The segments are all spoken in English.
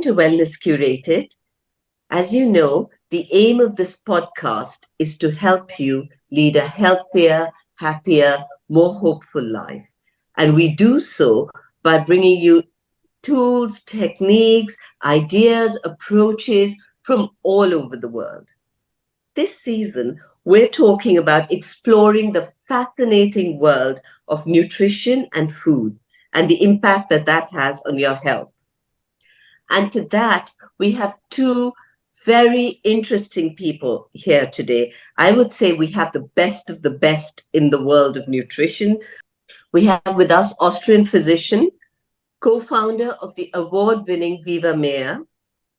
to Wellness Curated. As you know, the aim of this podcast is to help you lead a healthier, happier, more hopeful life. And we do so by bringing you tools, techniques, ideas, approaches from all over the world. This season, we're talking about exploring the fascinating world of nutrition and food and the impact that that has on your health. And to that, we have two very interesting people here today. I would say we have the best of the best in the world of nutrition. We have with us Austrian physician, co-founder of the award-winning Viva Mayr,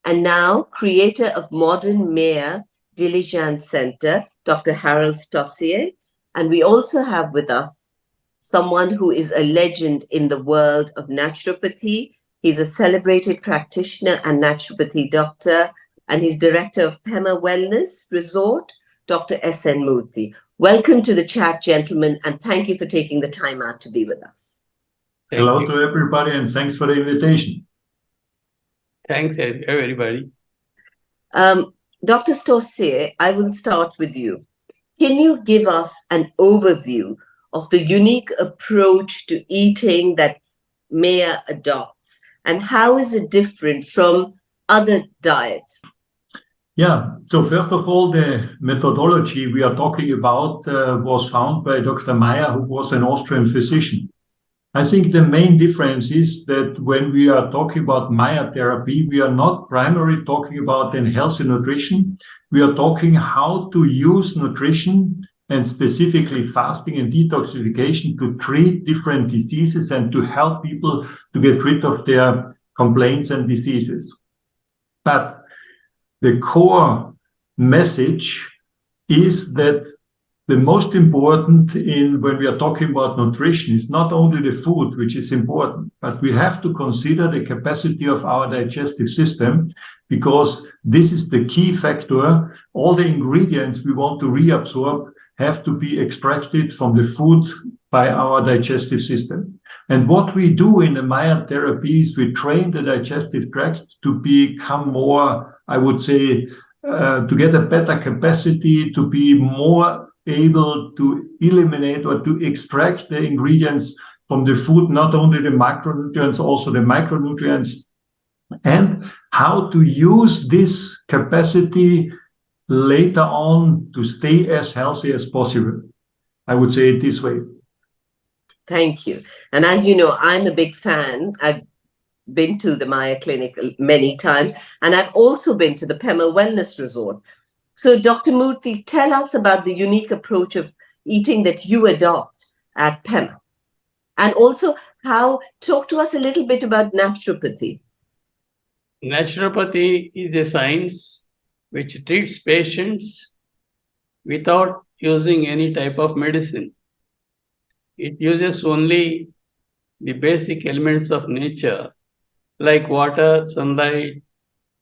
and now creator of Modern Mayr Dilijan Center, Dr. Harald Stossier. And we also have with us someone who is a legend in the world of naturopathy. He's a celebrated practitioner and naturopathy doctor, and he's director of Pema Wellness Resort, Dr. S N Murthy. Welcome to the chat, gentlemen, and thank you for taking the time out to be with us. Hello to everybody, and thanks for the invitation. Thanks, everybody. Dr. Stossier, I will start with you. Can you give us an overview of the unique approach to eating that Mayr adopts, and how is it different from other diets? Yeah, so first of all, the methodology we are talking about was found by Dr. Mayr, who was an Austrian physician. I think the main difference is that when we are talking about Mayr therapy, we are not primarily talking about healthy nutrition. We are talking how to use nutrition and specifically fasting and detoxification to treat different diseases and to help people to get rid of their complaints and diseases. But the core message is that the most important when we are talking about nutrition is not only the food, which is important, but we have to consider the capacity of our digestive system, because this is the key factor. All the ingredients we want to reabsorb have to be extracted from the food by our digestive system. And what we do in the Mayr therapy is we train the digestive tract to become more, I would say, to get a better capacity, to be more able to eliminate or to extract the ingredients from the food, not only the macronutrients, also the micronutrients, and how to use this capacity later on to stay as healthy as possible. I would say it this way. Thank you. And as you know, I'm a big fan. I've been to the Mayr Clinic many times, and I've also been to the Pema Wellness Resort. So, Dr. Murthy, tell us about the unique approach of eating that you adopt at Pema. And also, talk to us a little bit about naturopathy. Naturopathy is a science which treats patients without using any type of medicine. It uses only the basic elements of nature, like water, sunlight,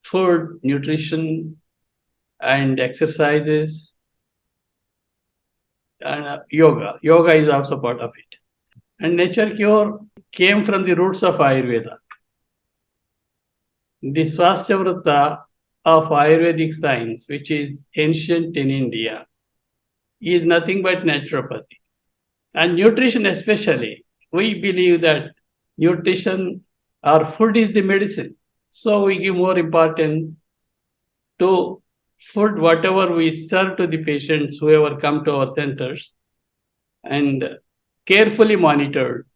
food, nutrition, and exercises, and yoga. Yoga is also part of it. And nature cure came from the roots of Ayurveda. The Swasthavrata of Ayurvedic science, which is ancient in India, is nothing but naturopathy. And nutrition especially, we believe that nutrition or food is the medicine. So we give more importance to food, whatever we serve to the patients, whoever come to our centers, and carefully monitored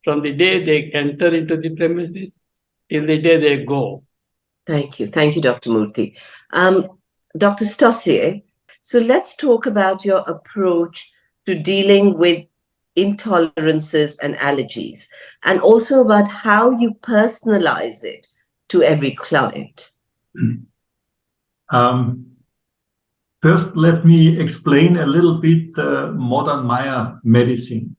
from the day they enter into the premises till the day they go. Thank you. Thank you, Dr. Murthy. Dr. Stossier, so let's talk about your approach to dealing with intolerances and allergies, and also about how you personalize it to every client. First, let me explain a little bit modern Mayr medicine.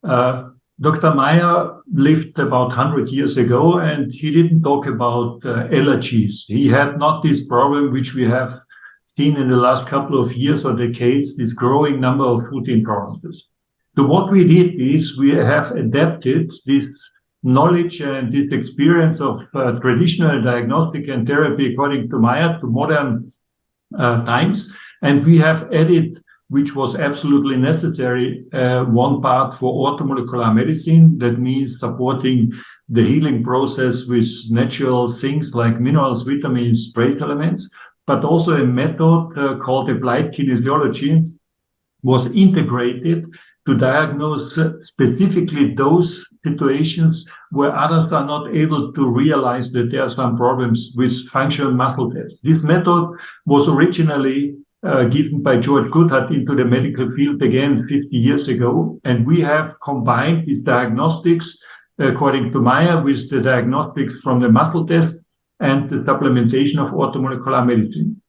Dr. Mayr lived about 100 years ago, and he didn't talk about allergies. He had not this problem which we have seen in the last couple of years or decades, this growing number of food intolerances. So what we did is we have adapted this knowledge and this experience of traditional diagnostic and therapy according to Mayr to modern times. And we have added, which was absolutely necessary, one part for orthomolecular medicine. That means supporting the healing process with natural things like minerals, vitamins, trace elements, but also a method called applied kinesiology was integrated to diagnose specifically those situations where others are not able to realize that there are some problems with functional muscle test. This method was originally given by George Goodhart into the medical field again 50 years ago. And we have combined these diagnostics, according to Mayr, with the diagnostics from the muscle test and the supplementation of orthomolecular medicine.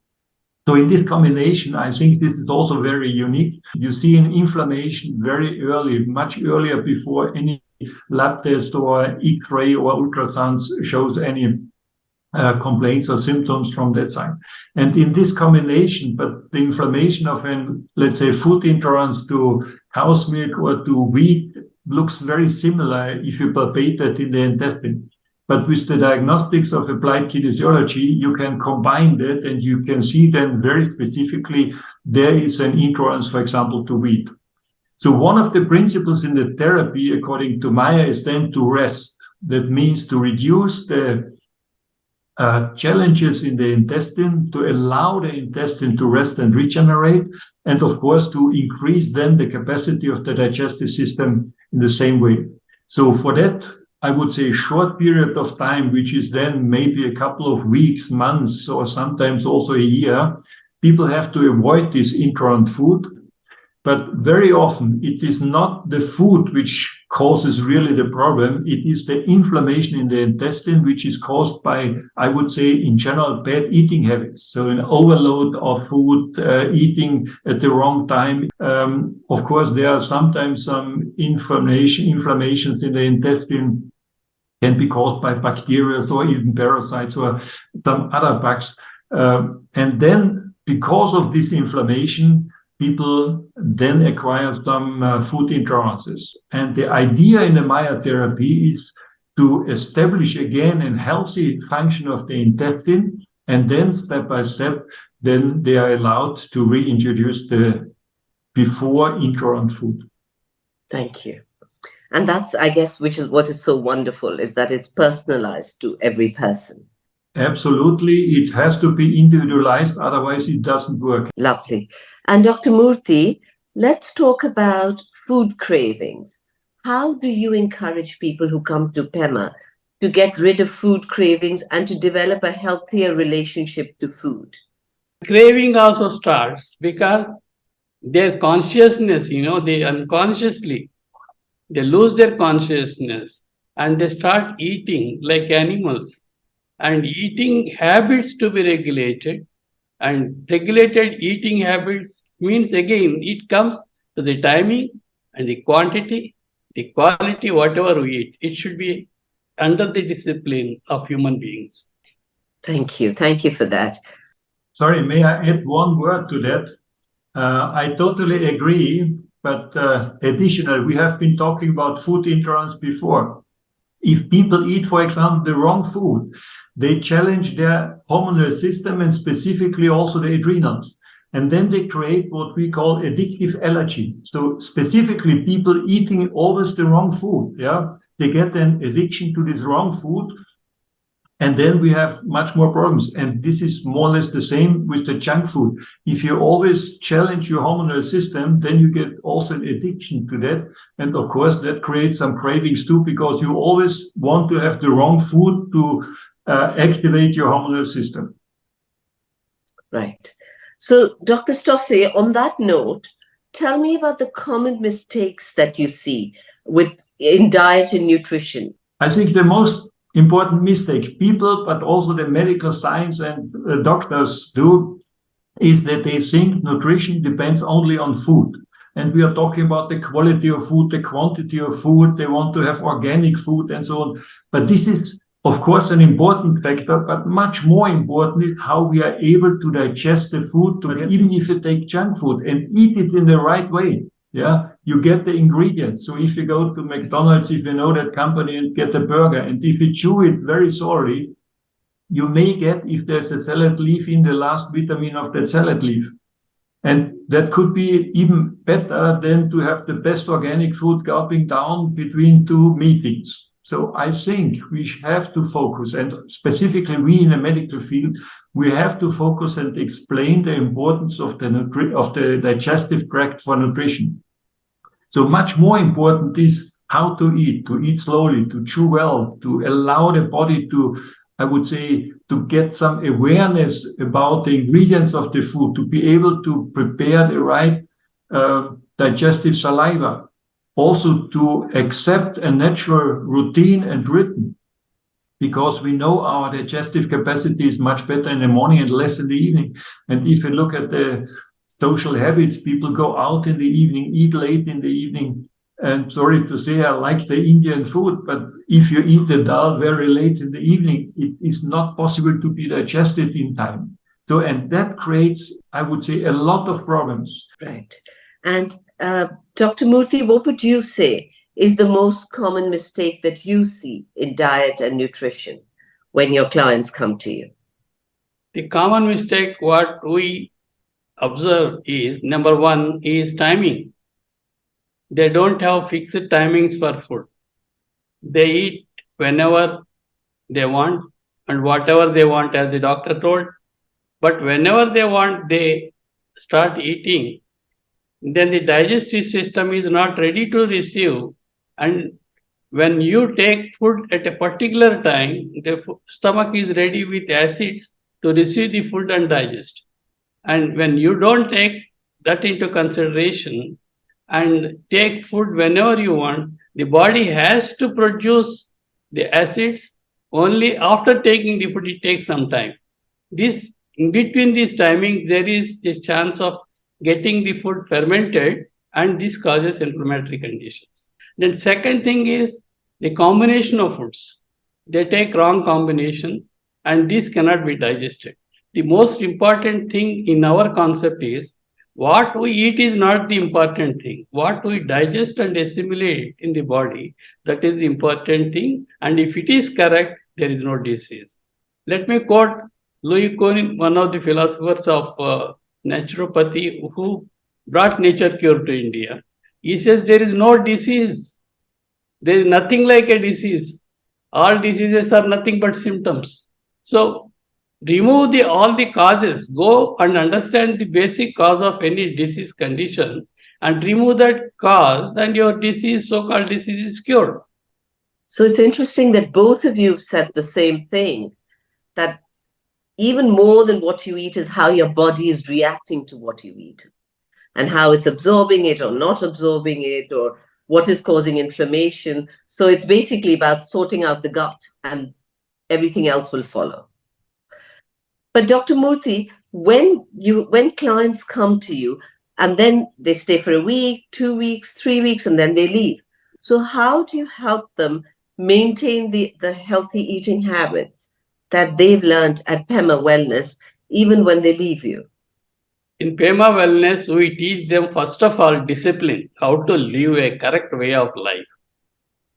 So in this combination, I think this is also very unique. You see an inflammation very early, much earlier before any lab test or X-ray or ultrasounds shows any complaints or symptoms from that side. And in this combination, but the inflammation of an, let's say, food intolerance to cow's milk or to wheat looks very similar if you palpate it in the intestine. But with the diagnostics of applied kinesiology, you can combine that and you can see then very specifically there is an intolerance, for example, to wheat. So one of the principles in the therapy, according to Mayr, is then to rest. That means to reduce the challenges in the intestine, to allow the intestine to rest and regenerate, and of course to increase then the capacity of the digestive system in the same way. So for that, I would say a short period of time, which is then maybe a couple of weeks, months, or sometimes also a year, people have to avoid this intolerant food. But very often it is not the food which causes really the problem. It is the inflammation in the intestine, which is caused by, I would say, in general, bad eating habits. So an overload of food, eating at the wrong time. Of course, there are sometimes some inflammations in the intestine can be caused by bacteria or even parasites or some other bugs. And then because of this inflammation, people then acquire some food intolerances. And the idea in the Mayr therapy is to establish again a healthy function of the intestine, and then step by step, then they are allowed to reintroduce the before intolerant food. Thank you. And that's, I guess, which is what is so wonderful, is that it's personalized to every person. Absolutely. It has to be individualized, otherwise it doesn't work. Lovely. And Dr. Murthy, let's talk about food cravings. How do you encourage people who come to Pema to get rid of food cravings and to develop a healthier relationship to food? Craving also starts because their consciousness, they unconsciously, they lose their consciousness and they start eating like animals. And eating habits to be regulated, and regulated eating habits means, again, it comes to the timing and the quantity, the quality, whatever we eat. It should be under the discipline of human beings. Thank you. Thank you for that. Sorry, may I add one word to that? I totally agree, but additional, we have been talking about food intolerance before. If people eat, for example, the wrong food, they challenge their hormonal system and specifically also the adrenals. And then they create what we call addictive allergy. So specifically people eating always the wrong food, they get an addiction to this wrong food. And then we have much more problems. And this is more or less the same with the junk food. If you always challenge your hormonal system, then you get also an addiction to that. And of course, that creates some cravings too, because you always want to have the wrong food to activate your hormonal system. Right. So, Dr. Stossier, on that note, tell me about the common mistakes that you see in diet and nutrition. I think the most important mistake people, but also the medical science and doctors do, is that they think nutrition depends only on food. And we are talking about the quality of food, the quantity of food. They want to have organic food and so on. But this is, of course, an important factor, but much more important is how we are able to digest the food, even if you take junk food and eat it in the right way. You you get the ingredients. So if you go to McDonald's, if you know that company, and get a burger, and if you chew it very thoroughly, you may get, if there's a salad leaf, in the last vitamin of that salad leaf. And that could be even better than to have the best organic food gulping down between two meetings. So I think we have to focus, and specifically we in the medical field, we have to focus and explain the importance of the digestive tract for nutrition. So much more important is how to eat slowly, to chew well, to allow the body to, I would say, to get some awareness about the ingredients of the food, to be able to prepare the right digestive saliva, also to accept a natural routine and rhythm, because we know our digestive capacity is much better in the morning and less in the evening. And if you look at the social habits, people go out in the evening, eat late in the evening. And sorry to say, I like the Indian food, but if you eat the dal very late in the evening, it is not possible to be digested in time. So, and that creates, I would say, a lot of problems. Right. And Dr. Murthy, what would you say is the most common mistake that you see in diet and nutrition when your clients come to you? The common mistake what we observe is, number one is timing. They don't have fixed timings for food. They eat whenever they want and whatever they want, as the doctor told. But whenever they want, they start eating. Then the digestive system is not ready to receive. And when you take food at a particular time, the stomach is ready with acids to receive the food and digest. And when you don't take that into consideration and take food whenever you want, the body has to produce the acids only after taking the food. It takes some time. This, in between this timing, there is a chance of getting the food fermented, and this causes inflammatory conditions. Then second thing is the combination of foods. They take wrong combination and this cannot be digested. The most important thing in our concept is what we eat is not the important thing. What we digest and assimilate in the body, that is the important thing. And if it is correct, there is no disease. Let me quote Louis Cohen, one of the philosophers of naturopathy, who brought nature cure to India. He says there is no disease. There is nothing like a disease. All diseases are nothing but symptoms. So remove all the causes, go and understand the basic cause of any disease condition and remove that cause, and your disease, so-called disease, is cured. So it's interesting that both of you said the same thing, that even more than what you eat is how your body is reacting to what you eat and how it's absorbing it or not absorbing it, or what is causing inflammation. So it's basically about sorting out the gut, and everything else will follow. But Dr. Murthy, when clients come to you and then they stay for a week, 2 weeks, 3 weeks, and then they leave, so how do you help them maintain the healthy eating habits that they've learned at Pema Wellness, even when they leave you? In Pema Wellness, we teach them, first of all, discipline, how to live a correct way of life.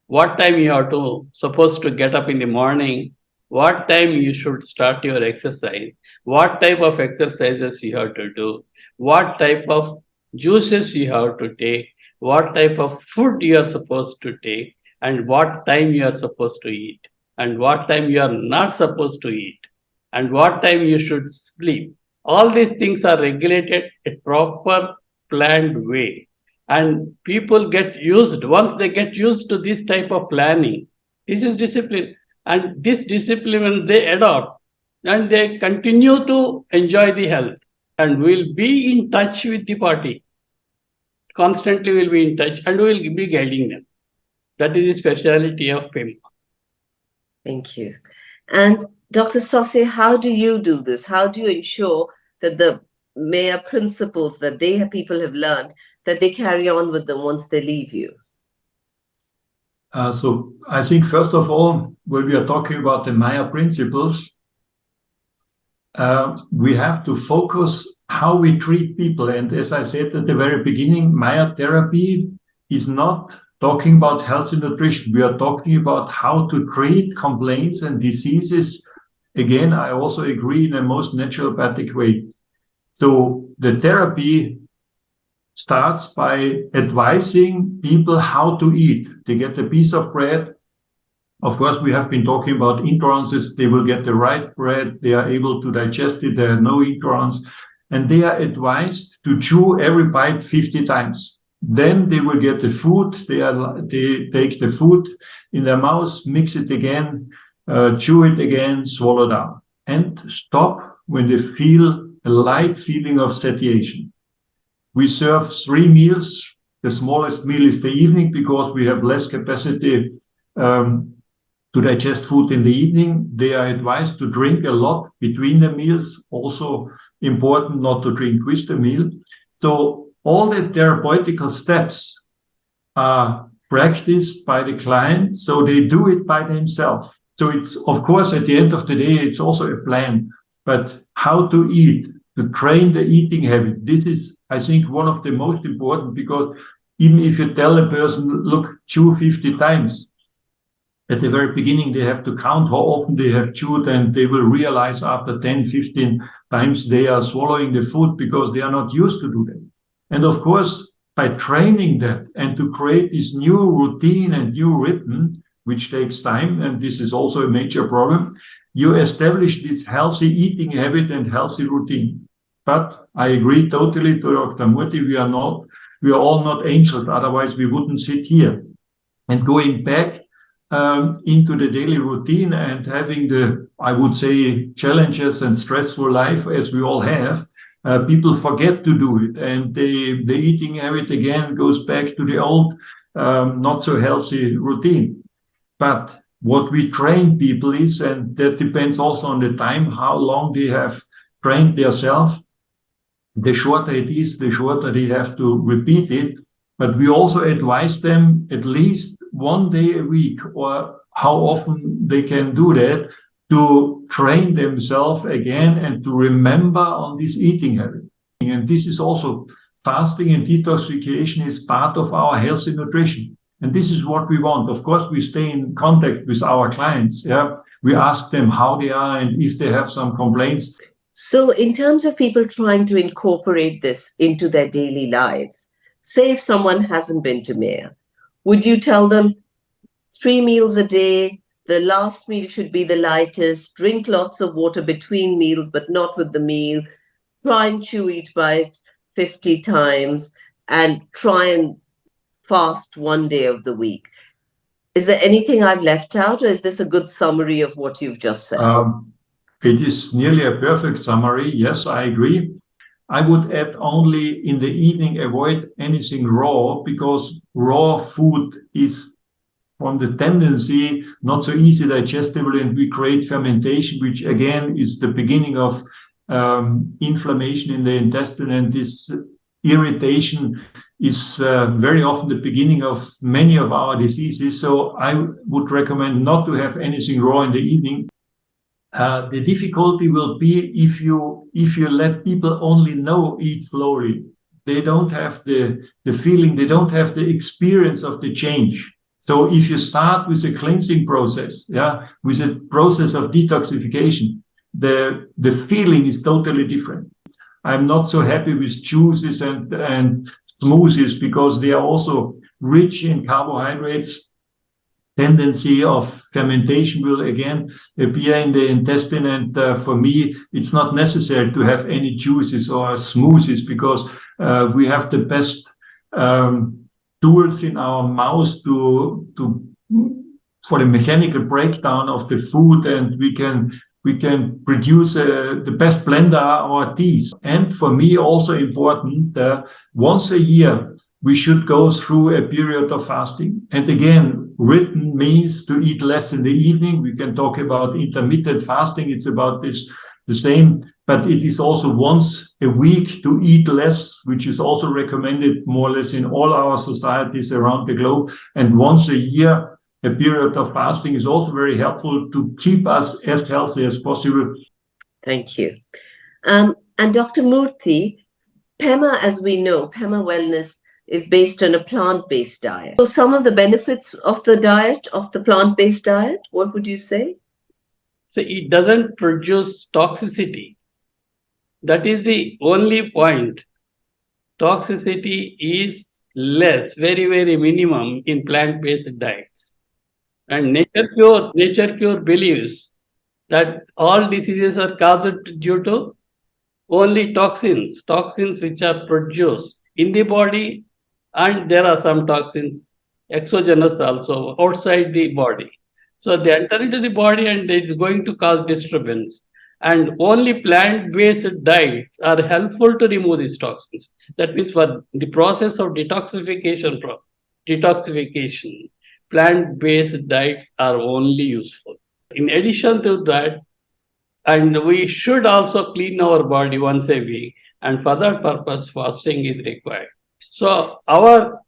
What time you are supposed to get up in the morning, what time you should start your exercise, what type of exercises you have to do, what type of juices you have to take, what type of food you are supposed to take, and what time you are supposed to eat, and what time you are not supposed to eat, and what time you should sleep. All these things are regulated a proper planned way. And people get used, once they get used to this type of planning, this is discipline. And this discipline, when they adopt, and they continue to enjoy the health and will be in touch with the party. Constantly will be in touch and will be guiding them. That is the speciality of Pema. Thank you. And Dr. Stossier, how do you do this? How do you ensure that the Mayr principles that people have learned, that they carry on with them once they leave you? So I think, first of all, when we are talking about the Mayr principles, we have to focus how we treat people. And as I said at the very beginning, Mayr therapy is not talking about healthy nutrition. We are talking about how to treat complaints and diseases. Again, I also agree in a most naturopathic way. So the therapy starts by advising people how to eat. They get a piece of bread. Of course, we have been talking about intolerances. They will get the right bread. They are able to digest it. There are no intolerance. And they are advised to chew every bite 50 times. Then they will get the food. They take the food in their mouth, mix it again, chew it again, swallow down, and stop when they feel a light feeling of satiation. We serve 3 meals. The smallest meal is the evening because we have less capacity to digest food in the evening. They are advised to drink a lot between the meals. Also important not to drink with the meal. So all the therapeutical steps are practiced by the client. So they do it by themselves. So it's, of course, at the end of the day, it's also a plan. But how to eat, to train the eating habit, this is, I think, one of the most important, because even if you tell a person, look, chew 50 times, at the very beginning, they have to count how often they have chewed, and they will realize after 10, 15 times they are swallowing the food because they are not used to do that. And of course, by training that and to create this new routine and new rhythm, which takes time, and this is also a major problem, you establish this healthy eating habit and healthy routine. But I agree totally to Dr. Murthy, we are all not angels, otherwise we wouldn't sit here. And going back into the daily routine and having the, I would say, challenges and stressful life as we all have, people forget to do it. And the eating habit again goes back to the old, not so healthy routine. But what we train people is, and that depends also on the time, how long they have trained themselves. The shorter it is, the shorter they have to repeat it. But we also advise them at least one day a week, or how often they can do that, to train themselves again and to remember on this eating habit. And this is also fasting and detoxification is part of our healthy nutrition. And this is what we want. Of course, we stay in contact with our clients. Yeah, we ask them how they are and if they have some complaints. So in terms of people trying to incorporate this into their daily lives, say if someone hasn't been to Mayr, would you tell them 3 meals a day, the last meal should be the lightest, drink lots of water between meals, but not with the meal, try and chew each bite 50 times, and try and fast 1 day of the week? Is there anything I've left out, or is this a good summary of what you've just said? It is nearly a perfect summary. Yes, I agree. I would add only in the evening, avoid anything raw, because raw food is from the tendency not so easy digestible, and we create fermentation, which again is the beginning of inflammation in the intestine, and this irritation is very often the beginning of many of our diseases. So I would recommend not to have anything raw in the evening. The difficulty will be if you let people only know eat slowly. They don't have the feeling, they don't have the experience of the change. So if you start with a cleansing process, with a process of detoxification, the feeling is totally different. I'm not so happy with juices and smoothies because they are also rich in carbohydrates. Tendency of fermentation will again appear in the intestine, and for me it's not necessary to have any juices or smoothies, because we have the best tools in our mouth for the mechanical breakdown of the food, and we can produce the best blender or teas. And for me also important, once a year we should go through a period of fasting. And again, written means to eat less in the evening. We can talk about intermittent fasting. It's about the same, but it is also once a week to eat less, which is also recommended more or less in all our societies around the globe. And once a year, a period of fasting is also very helpful to keep us as healthy as possible. Thank you. And Dr. Murthy, Pema, as we know, Pema Wellness is based on a plant-based diet. So some of the benefits of the diet, of the plant-based diet, what would you say? So it doesn't produce toxicity. That is the only point. Toxicity is less, very, very minimum in plant-based diets. And nature cure believes that all diseases are caused due to only toxins which are produced in the body, and there are some toxins exogenous also outside the body. So they enter into the body and it's going to cause disturbance. And only plant-based diets are helpful to remove these toxins. That means for the process of detoxification, plant-based diets are only useful. In addition to that, and we should also clean our body once a week, and for that purpose, fasting is required. So our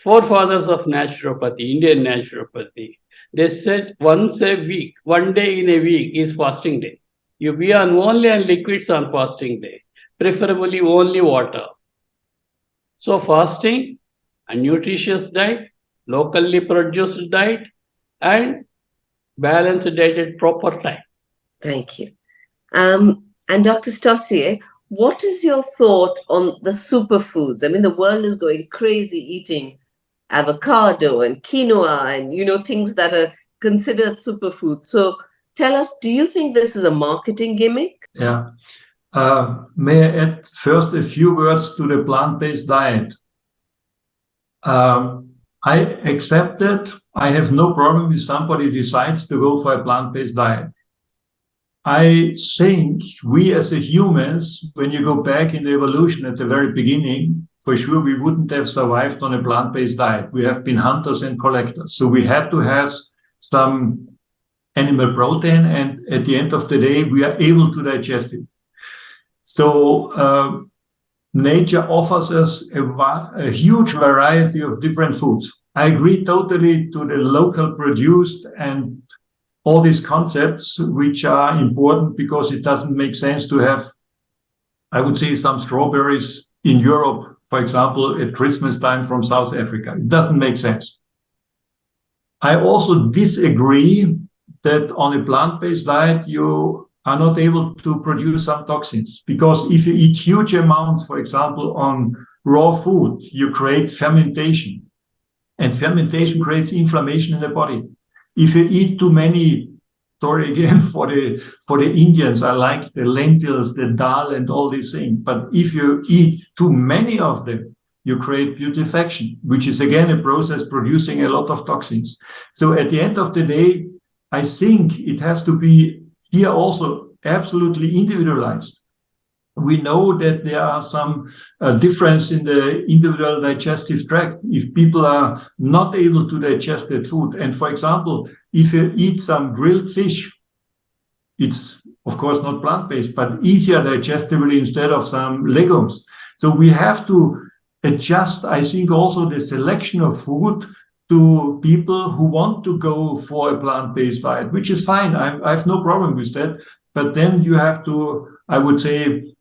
forefathers of naturopathy, Indian naturopathy, they said once a week, one day in a week is fasting day. You be on only on liquids on fasting day, preferably only water. So fasting, a nutritious diet, locally produced diet, and balanced diet at proper time. Thank you. And Dr. Stossier, what is your thought on the superfoods? I mean, the world is going crazy eating avocado and quinoa and, things that are considered superfoods. So tell us, do you think this is a marketing gimmick? Yeah. May I add first a few words to the plant-based diet? I accept that. I have no problem if somebody decides to go for a plant-based diet. I think we as a humans, when you go back in the evolution at the very beginning, for sure we wouldn't have survived on a plant-based diet. We have been hunters and collectors. So we had to have some animal protein, and at the end of the day, we are able to digest it. So nature offers us a huge variety of different foods. I agree totally to the local produced and all these concepts, which are important because it doesn't make sense to have, I would say, some strawberries in Europe, for example, at Christmas time from South Africa. It doesn't make sense. I also disagree that on a plant-based diet, you are not able to produce some toxins, because if you eat huge amounts, for example, on raw food, you create fermentation, and fermentation creates inflammation in the body. If you eat too many, sorry again for the Indians, I like the lentils, the dal, and all these things. But if you eat too many of them, you create putrefaction, which is again a process producing a lot of toxins. So at the end of the day, I think it has to be here also absolutely individualized. We know that there are some difference in the individual digestive tract if people are not able to digest that food. And for example, if you eat some grilled fish, it's of course not plant-based, but easier digestible instead of some legumes. So we have to adjust, I think, also the selection of food to people who want to go for a plant-based diet, which is fine. I have no problem with that. But then you have to, I would say,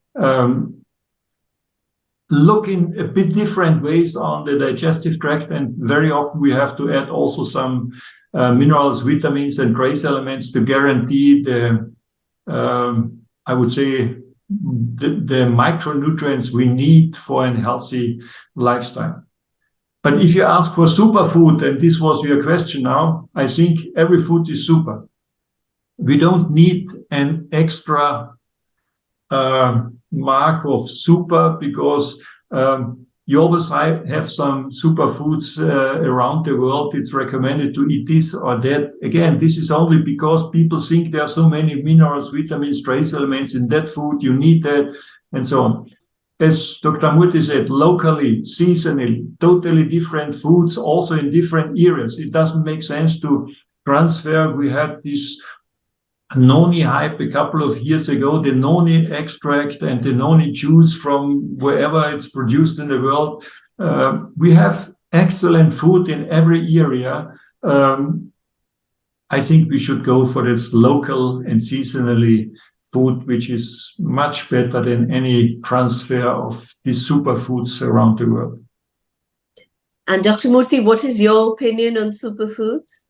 look in a bit different ways on the digestive tract, and very often we have to add also some minerals, vitamins, and trace elements to guarantee the, I would say, the micronutrients we need for a healthy lifestyle. But if you ask for superfood, and this was your question now, I think every food is super. We don't need an extra mark of super, because you always have some superfoods around the world. It's recommended to eat this or that. Again, this is only because people think there are so many minerals, vitamins, trace elements in that food, you need that, and so on. As Dr. Murthy said, locally, seasonally, totally different foods, also in different areas. It doesn't make sense to transfer. We had this noni hype a couple of years ago, the noni extract and the noni juice from wherever it's produced in the world. We have excellent food in every area. I think we should go for this local and seasonally food, which is much better than any transfer of these superfoods around the world. And Dr. Murthy, what is your opinion on superfoods?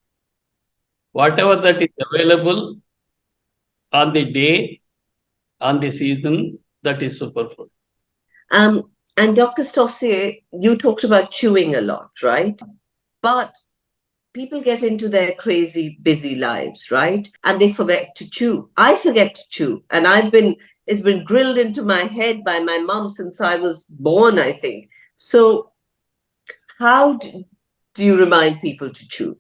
Whatever that is available on the day, on the season, that is superfood. And Dr. Stossier, you talked about chewing a lot, right? But people get into their crazy, busy lives, right? And they forget to chew. I forget to chew. And it's been drilled into my head by my mom since I was born, I think. So how do you remind people to chew?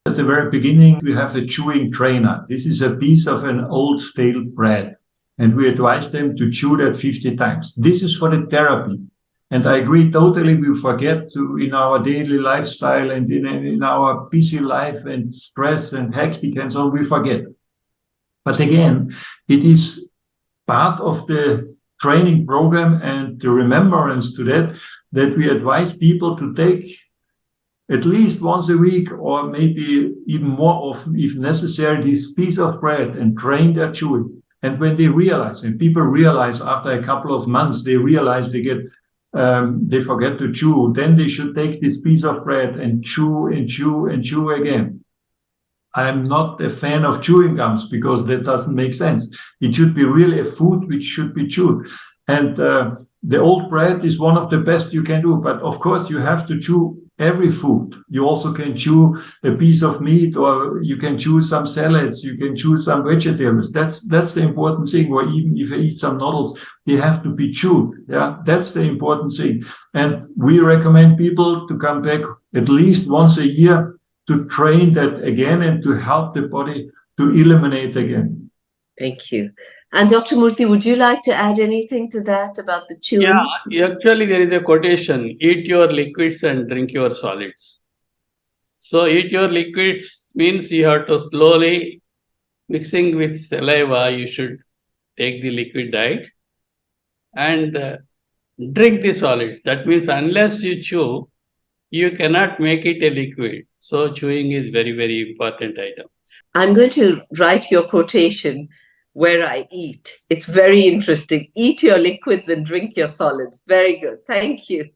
At the very beginning, we have a chewing trainer. This is a piece of an old stale bread, and we advise them to chew that 50 times. This is for the therapy. And I agree totally, we forget to, in our daily lifestyle and in our busy life and stress and hectic and so on, we forget. But again, it is part of the training program and the remembrance to that we advise people to take at least once a week, or maybe even more often, if necessary, this piece of bread and train their chewing. And when they realize, and people realize after a couple of months, they realize they forget to chew, then they should take this piece of bread and chew and chew and chew again. I'm not a fan of chewing gums because that doesn't make sense. It should be really a food which should be chewed. And the old bread is one of the best you can do. But of course, you have to chew every food. You also can chew a piece of meat, or you can chew some salads, you can chew some vegetables. That's the important thing. Or even if you eat some noodles, they have to be chewed. Yeah, that's the important thing. And we recommend people to come back at least once a year to train that again and to help the body to eliminate again. Thank you. And Dr. Murthy, would you like to add anything to that about the chewing? Yeah, actually, there is a quotation: eat your liquids and drink your solids. So, eat your liquids means you have to slowly, mixing with saliva, you should take the liquid diet and drink the solids. That means, unless you chew, you cannot make it a liquid. So, chewing is very, very important item. I'm going to write your quotation where I eat. It's very interesting. Eat your liquids and drink your solids. Very good. Thank you.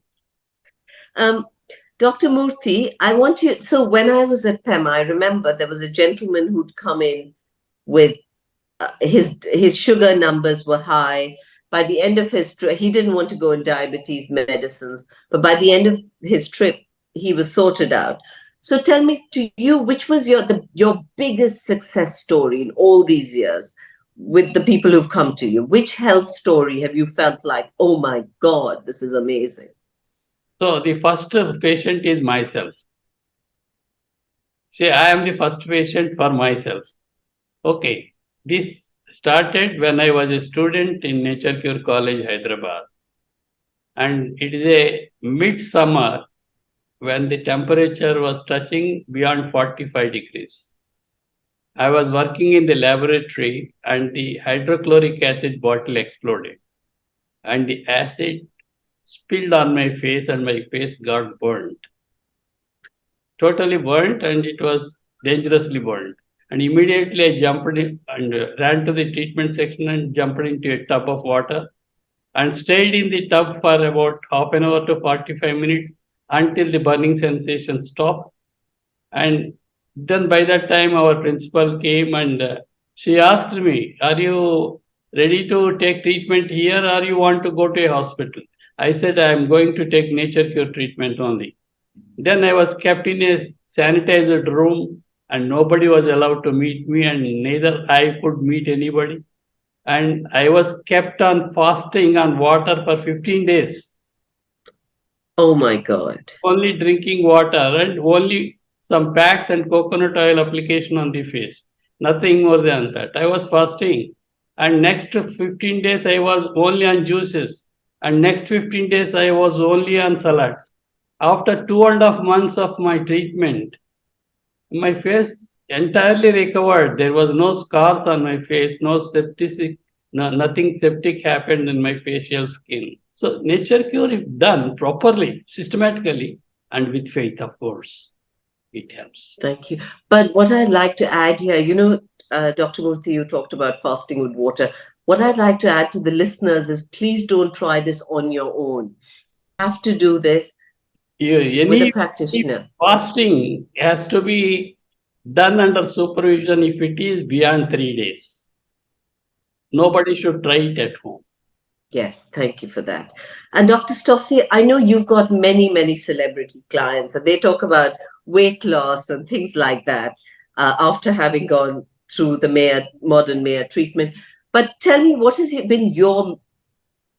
Dr. Murthy, I want you. So when I was at Pema, I remember there was a gentleman who'd come in with his sugar numbers were high. By the end of his trip, he didn't want to go on diabetes medicines, but by the end of his trip, he was sorted out. So tell me, to you, which was your biggest success story in all these years with the people who've come to you? Which health story have you felt like, oh my God, this is amazing? So the first patient is myself. See, I am the first patient for myself. Okay, this started when I was a student in Nature Cure College, Hyderabad. And it is a midsummer when the temperature was touching beyond 45 degrees. I was working in the laboratory and the hydrochloric acid bottle exploded. And the acid spilled on my face and my face got burnt. Totally burnt, and it was dangerously burnt. And immediately I jumped in and ran to the treatment section and jumped into a tub of water and stayed in the tub for about half an hour to 45 minutes until the burning sensation stopped. And then by that time, our principal came and she asked me, are you ready to take treatment here or you want to go to a hospital? I said, I am going to take nature cure treatment only. Then I was kept in a sanitized room and nobody was allowed to meet me and neither I could meet anybody. And I was kept on fasting on water for 15 days. Oh my God. Only drinking water and only some packs and coconut oil application on the face. Nothing more than that. I was fasting. And next 15 days I was only on juices. And next 15 days I was only on salads. After 2.5 months of my treatment, my face entirely recovered. There was no scars on my face, nothing septic happened in my facial skin. So nature cure, if done properly, systematically, and with faith, of course, it helps. Thank you. But what I'd like to add here, Dr. Murthy, you talked about fasting with water. What I'd like to add to the listeners is please don't try this on your own. You have to do this with a Any practitioner. fasting has to be done under supervision if it is beyond 3 days. Nobody should try it at home. Yes, thank you for that. And Dr. Stossier, I know you've got many, many celebrity clients, and they talk about weight loss and things like that after having gone through the modern Mayr treatment. But tell me, what has been your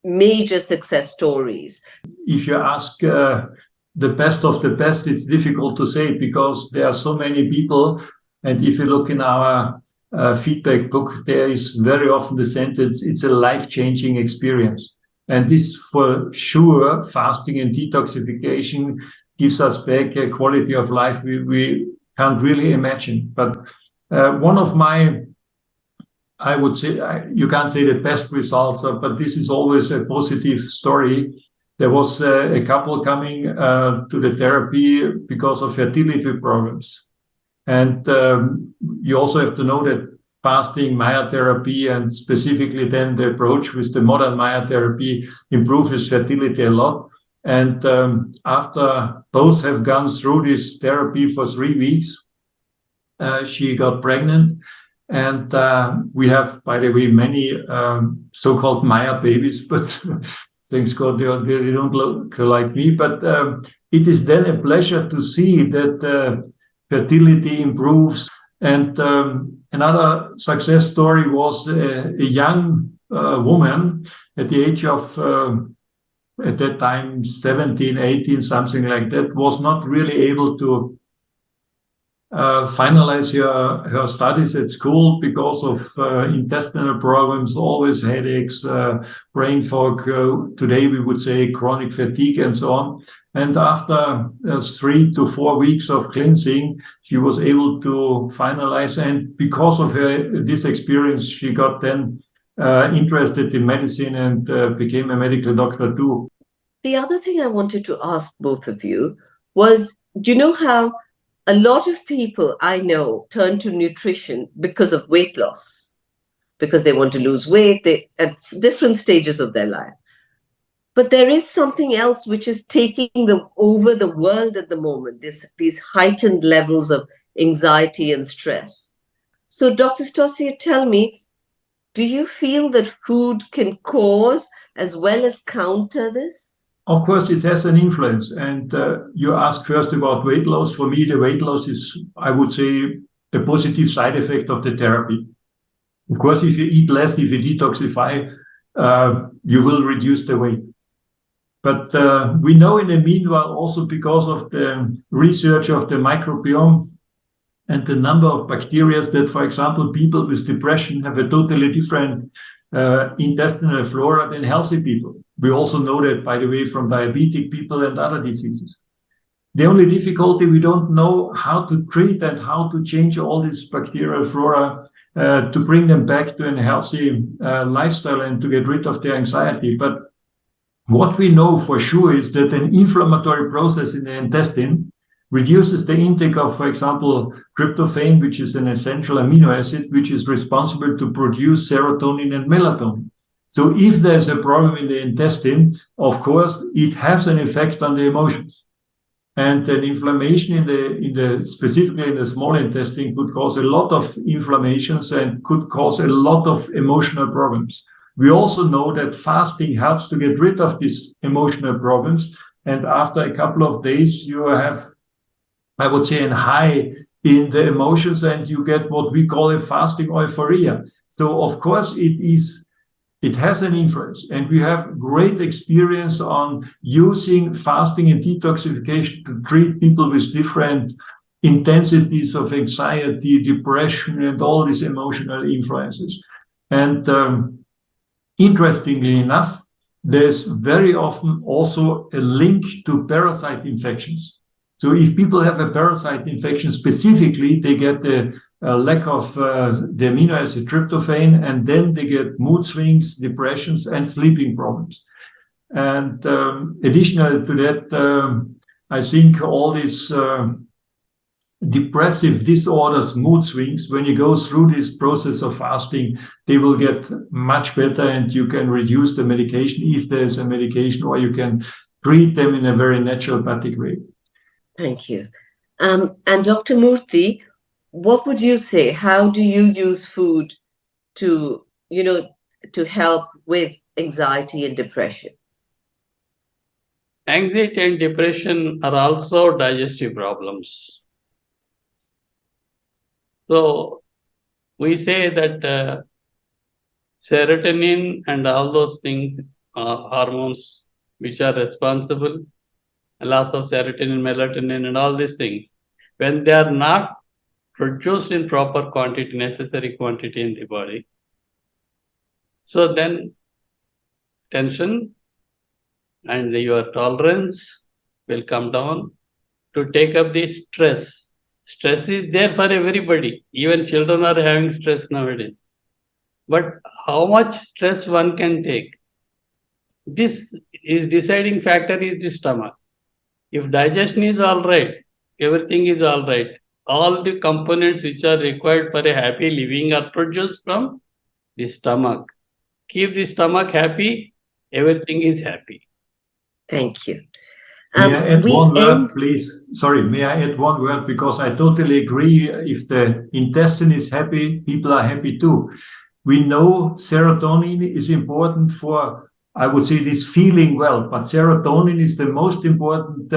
major success stories? If you ask the best of the best, it's difficult to say because there are so many people. And if you look in our feedback book, there is very often the sentence, it's a life-changing experience. And this for sure, fasting and detoxification gives us back a quality of life we can't really imagine. But one of my, I would say, you can't say the best results, but this is always a positive story. There was a couple coming to the therapy because of fertility problems. And you also have to know that fasting, Mayr therapy, and specifically then the approach with the modern Mayr therapy improves fertility a lot. And after both have gone through this therapy for 3 weeks, she got pregnant. And we have, by the way, many so-called Mayr babies, but thanks God they don't look like me. But it is then a pleasure to see that fertility improves. And another success story was a young woman at the age of, at that time, 17, 18, something like that, was not really able to finalize her studies at school because of intestinal problems, always headaches, brain fog, today we would say chronic fatigue and so on. And after 3 to 4 weeks of cleansing, she was able to finalize. And because of this experience, she got then interested in medicine and became a medical doctor too. The other thing I wanted to ask both of you was, do you know how a lot of people I know turn to nutrition because of weight loss, because they want to lose weight at different stages of their life. But there is something else which is taking over the world at the moment, these heightened levels of anxiety and stress. So, Dr. Stossier, tell me, do you feel that food can cause as well as counter this? Of course, it has an influence. And you ask first about weight loss. For me, the weight loss is, I would say, a positive side effect of the therapy. Of course, if you eat less, if you detoxify, you will reduce the weight. But we know in the meanwhile, also because of the research of the microbiome and the number of bacteria, that, for example, people with depression have a totally different intestinal flora than healthy people. We also know that, by the way, from diabetic people and other diseases. The only difficulty, we don't know how to treat and how to change all this bacterial flora to bring them back to a healthy lifestyle and to get rid of their anxiety. But what we know for sure is that an inflammatory process in the intestine reduces the intake of, for example, tryptophan, which is an essential amino acid, which is responsible to produce serotonin and melatonin. So if there's a problem in the intestine, of course, it has an effect on the emotions. And an inflammation specifically in the small intestine could cause a lot of inflammations and could cause a lot of emotional problems. We also know that fasting helps to get rid of these emotional problems. And after a couple of days, you have, I would say, a high in the emotions, and you get what we call a fasting euphoria. So, of course, it has an influence, and we have great experience on using fasting and detoxification to treat people with different intensities of anxiety, depression, and all these emotional influences. And interestingly enough, there's very often also a link to parasite infections. So if people have a parasite infection specifically, they get the lack of the amino acid tryptophan, and then they get mood swings, depressions, and sleeping problems. And additional to that, I think all these depressive disorders, mood swings, when you go through this process of fasting, they will get much better, and you can reduce the medication if there's a medication, or you can treat them in a very naturopathic way. Thank you. And Dr. Murthy, what would you say? How do you use food to, to help with anxiety and depression? Anxiety and depression are also digestive problems. So we say that serotonin and all those things, hormones which are responsible, loss of serotonin, melatonin, and all these things, when they are not produced in proper quantity, necessary quantity in the body, so then tension and your tolerance will come down to take up the stress. Stress is there for everybody. Even children are having stress nowadays. But how much stress one can take? This is deciding factor is the stomach. If digestion is all right, everything is all right. All the components which are required for a happy living are produced from the stomach. Keep the stomach happy, everything is happy. Thank you. May I add one word, please? Sorry, may I add one word? Because I totally agree. If the intestine is happy, people are happy too. We know serotonin is important for, I would say, this feeling well, but serotonin is the most important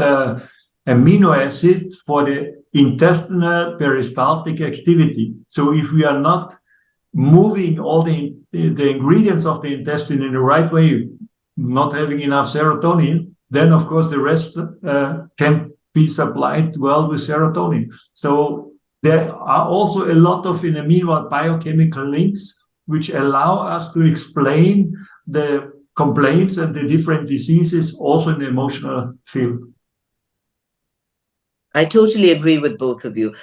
amino acid for the intestinal peristaltic activity. So if we are not moving all the ingredients of the intestine in the right way, not having enough serotonin, then of course the rest can be supplied well with serotonin. So there are also a lot of, in a meanwhile, biochemical links which allow us to explain the complaints and the different diseases also in the emotional field. I totally agree with both of you.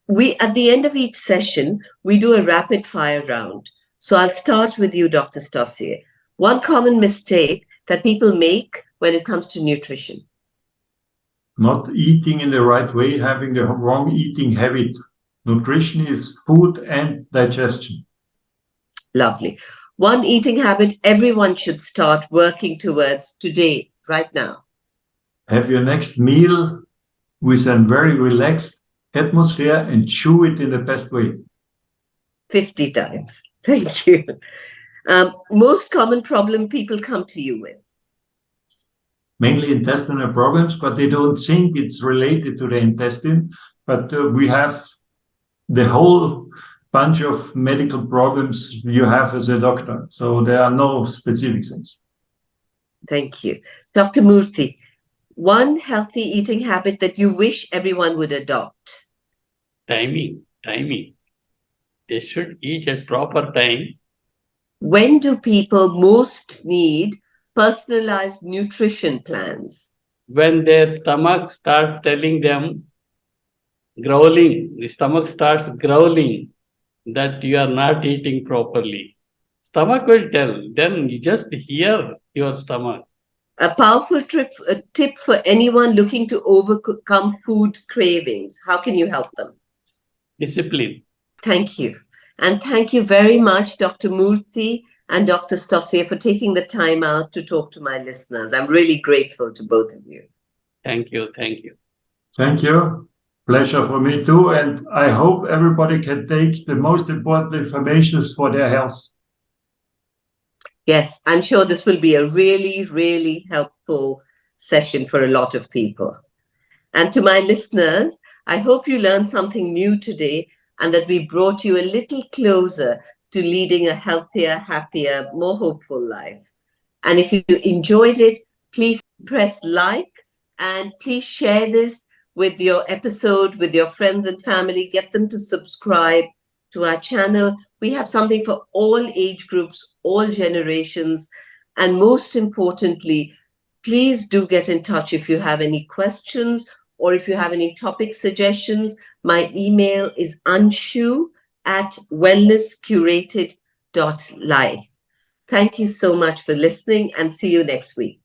We, at the end of each session, we do a rapid fire round. So I'll start with you, Dr. Stossier. One common mistake that people make when it comes to nutrition? Not eating in the right way, having the wrong eating habit. Nutrition is food and digestion. Lovely. One eating habit everyone should start working towards today, right now. Have your next meal with a very relaxed atmosphere and chew it in the best way. 50 times. Thank you. Most common problem people come to you with? Mainly intestinal problems, but they don't think it's related to the intestine. But we have the whole bunch of medical problems you have as a doctor. So there are no specific things. Thank you. Dr. Murthy, one healthy eating habit that you wish everyone would adopt? Timing. They should eat at proper time. When do people most need personalized nutrition plans? When their stomach starts telling them, growling, the stomach starts growling that you are not eating properly. Stomach will tell, then you just hear your stomach. A powerful tip for anyone looking to overcome food cravings. How can you help them? Discipline. Thank you. And thank you very much, Dr. Murthy and Dr. Stossier, for taking the time out to talk to my listeners. I'm really grateful to both of you. Thank you. Thank you. Pleasure for me too. And I hope everybody can take the most important information for their health. Yes, I'm sure this will be a really, really helpful session for a lot of people. And to my listeners, I hope you learned something new today and that we brought you a little closer to leading a healthier, happier, more hopeful life. And if you enjoyed it, please press like and please share this with your episode, with your friends and family. Get them to subscribe to our channel. We have something for all age groups, all generations. And most importantly, please do get in touch if you have any questions or if you have any topic suggestions. My email is anshu@wellnesscurated.life. Thank you so much for listening and see you next week.